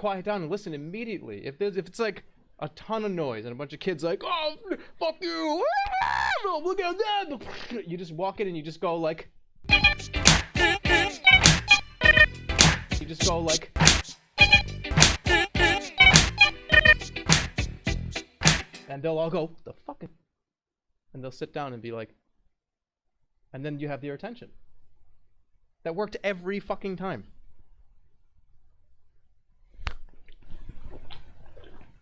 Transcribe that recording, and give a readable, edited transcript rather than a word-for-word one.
quiet down and listen immediately. If it's like a ton of noise and a bunch of kids like, oh, fuck you, oh, look at that, you just walk in and you just go like, and they'll all go, the fucking, and they'll sit down and be like, and then you have their attention. That worked every fucking time.